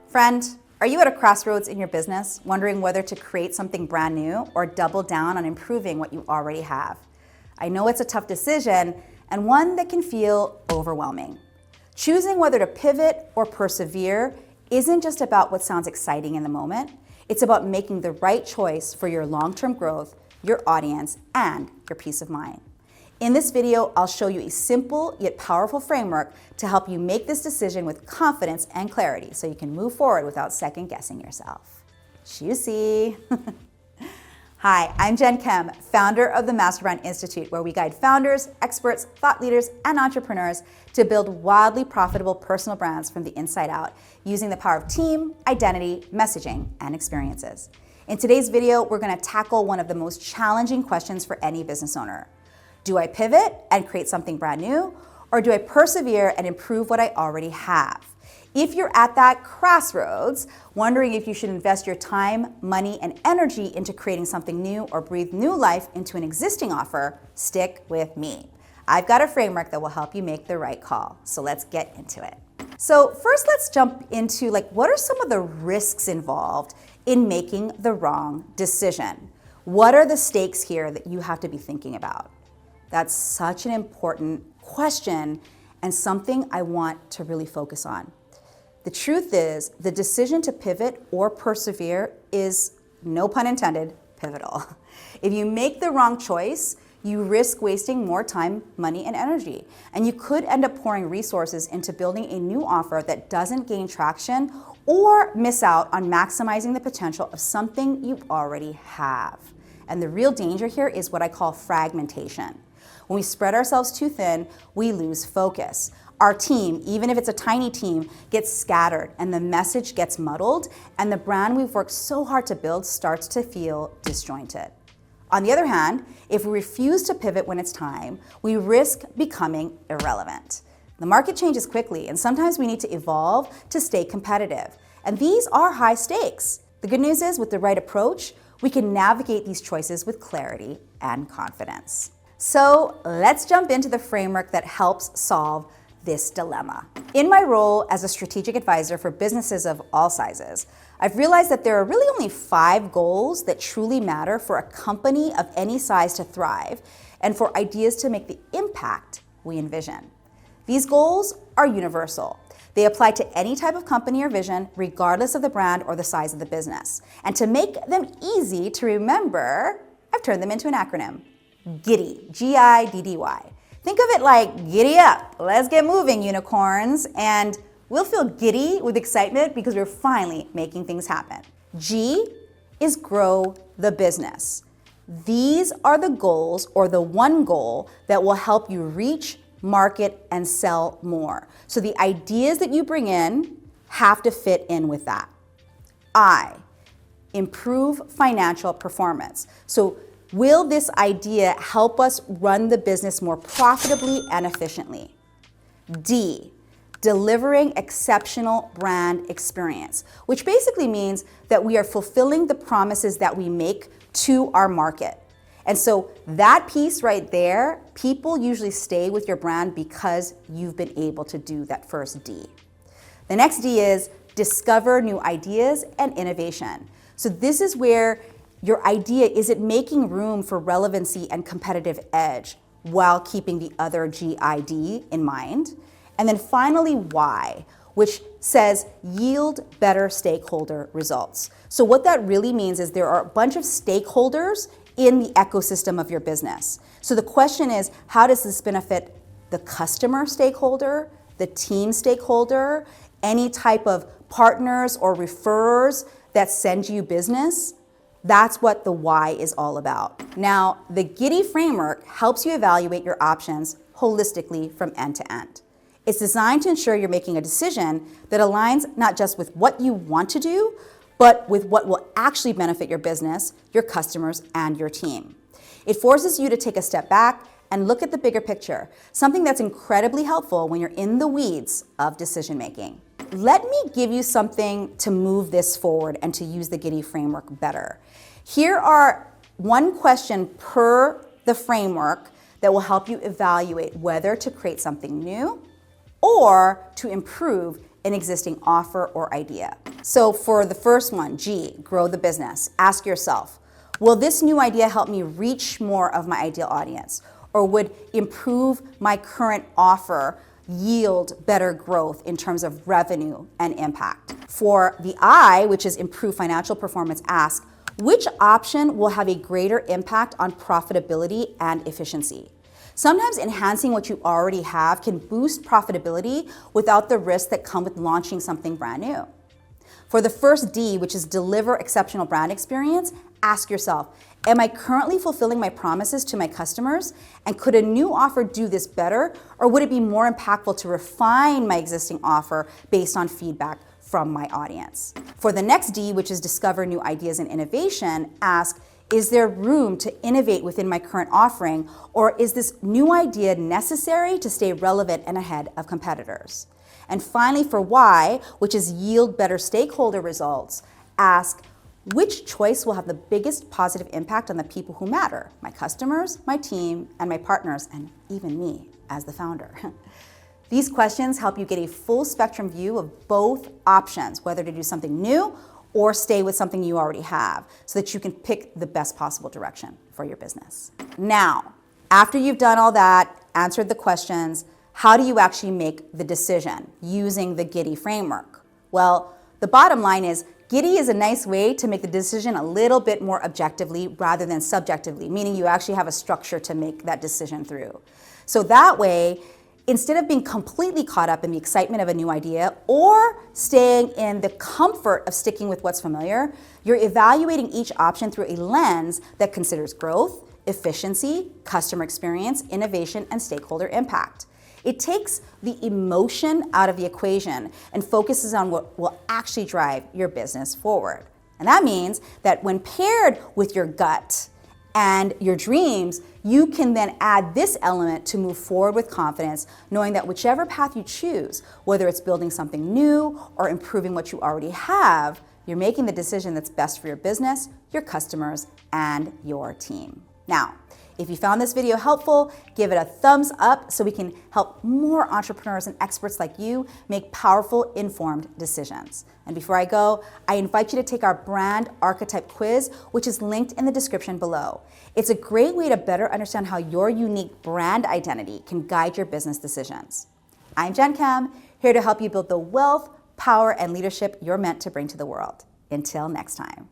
Friend, are you at a crossroads in your business, wondering whether to create something brand new or double down on improving what you already have? I know it's a tough decision and one that can feel overwhelming. Choosing whether to pivot or persevere isn't just about what sounds exciting in the moment. It's about making the right choice for your long-term growth, your audience, and your peace of mind. In this video, I'll show you a simple yet powerful framework to help you make this decision with confidence and clarity so you can move forward without second-guessing yourself. Juicy! Hi, I'm Jen Kem, founder of the Master Brand Institute, where we guide founders, experts, thought leaders, and entrepreneurs to build wildly profitable personal brands from the inside out using the power of team, identity, messaging, and experiences. In today's video, we're going to tackle one of the most challenging questions for any business owner. Do I pivot and create something brand new, or do I persevere and improve what I already have? If you're at that crossroads, wondering if you should invest your time, money, and energy into creating something new or breathe new life into an existing offer, stick with me. I've got a framework that will help you make the right call. So let's get into it. So first, let's jump into what are some of the risks involved in making the wrong decision? What are the stakes here that you have to be thinking about? That's such an important question and something I want to really focus on. The truth is, the decision to pivot or persevere is, no pun intended, pivotal. If you make the wrong choice, you risk wasting more time, money, and energy. And you could end up pouring resources into building a new offer that doesn't gain traction or miss out on maximizing the potential of something you already have. And the real danger here is what I call fragmentation. When we spread ourselves too thin, we lose focus. Our team, even if it's a tiny team, gets scattered and the message gets muddled, and the brand we've worked so hard to build starts to feel disjointed. On the other hand, if we refuse to pivot when it's time, we risk becoming irrelevant. The market changes quickly, and sometimes we need to evolve to stay competitive. And these are high stakes. The good news is, with the right approach, we can navigate these choices with clarity and confidence. So let's jump into the framework that helps solve this dilemma. In my role as a strategic advisor for businesses of all sizes, I've realized that there are really only 5 goals that truly matter for a company of any size to thrive and for ideas to make the impact we envision. These goals are universal. They apply to any type of company or vision, regardless of the brand or the size of the business. And to make them easy to remember, I've turned them into an acronym. GIDDY, G-I-D-D-Y. Think of it like giddy up, let's get moving, unicorns, and we'll feel giddy with excitement because we're finally making things happen. G is grow the business. These are the goals, or the one goal that will help you reach, market, and sell more. So the ideas that you bring in have to fit in with that. I, improve financial performance. So will this idea help us run the business more profitably and efficiently? D, delivering exceptional brand experience, which basically means that we are fulfilling the promises that we make to our market. And so that piece right there, people usually stay with your brand because you've been able to do that first D. The next D is discover new ideas and innovation. So this is where your idea, is it making room for relevancy and competitive edge while keeping the other GID in mind? And then finally, Y, which says yield better stakeholder results. So what that really means is there are a bunch of stakeholders in the ecosystem of your business. So the question is, how does this benefit the customer stakeholder, the team stakeholder, any type of partners or referrers that send you business? That's what the why is all about. Now, the GIDDY framework helps you evaluate your options holistically from end to end. It's designed to ensure you're making a decision that aligns not just with what you want to do, but with what will actually benefit your business, your customers, and your team. It forces you to take a step back and look at the bigger picture, something that's incredibly helpful when you're in the weeds of decision making. Let me give you something to move this forward and to use the GIDDY framework better. Here are one question per the framework that will help you evaluate whether to create something new or to improve an existing offer or idea. So for the first one, G, grow the business. Ask yourself, will this new idea help me reach more of my ideal audience? Or would improve my current offer yield better growth in terms of revenue and impact? For the I, which is improve financial performance, ask, which option will have a greater impact on profitability and efficiency? Sometimes enhancing what you already have can boost profitability without the risks that come with launching something brand new. For the first D, which is deliver exceptional brand experience, ask yourself, am I currently fulfilling my promises to my customers? And could a new offer do this better? Or would it be more impactful to refine my existing offer based on feedback from my audience? For the next D, which is discover new ideas and innovation, ask, is there room to innovate within my current offering? Or is this new idea necessary to stay relevant and ahead of competitors? And finally, for Y, which is yield better stakeholder results, ask, which choice will have the biggest positive impact on the people who matter? My customers, my team, and my partners, and even me as the founder. These questions help you get a full spectrum view of both options, whether to do something new or stay with something you already have, so that you can pick the best possible direction for your business. Now, after you've done all that, answered the questions, how do you actually make the decision using the GIDDY framework? Well, the bottom line is GIDDY is a nice way to make the decision a little bit more objectively rather than subjectively, meaning you actually have a structure to make that decision through. So that way, instead of being completely caught up in the excitement of a new idea or staying in the comfort of sticking with what's familiar, you're evaluating each option through a lens that considers growth, efficiency, customer experience, innovation, and stakeholder impact. It takes the emotion out of the equation and focuses on what will actually drive your business forward. And that means that when paired with your gut and your dreams, you can then add this element to move forward with confidence, knowing that whichever path you choose, whether it's building something new or improving what you already have, you're making the decision that's best for your business, your customers, and your team. Now, if you found this video helpful, give it a thumbs up so we can help more entrepreneurs and experts like you make powerful, informed decisions. And before I go, I invite you to take our Brand Archetype quiz, which is linked in the description below. It's a great way to better understand how your unique brand identity can guide your business decisions. I'm Jen Kem, here to help you build the wealth, power, and leadership you're meant to bring to the world. Until next time.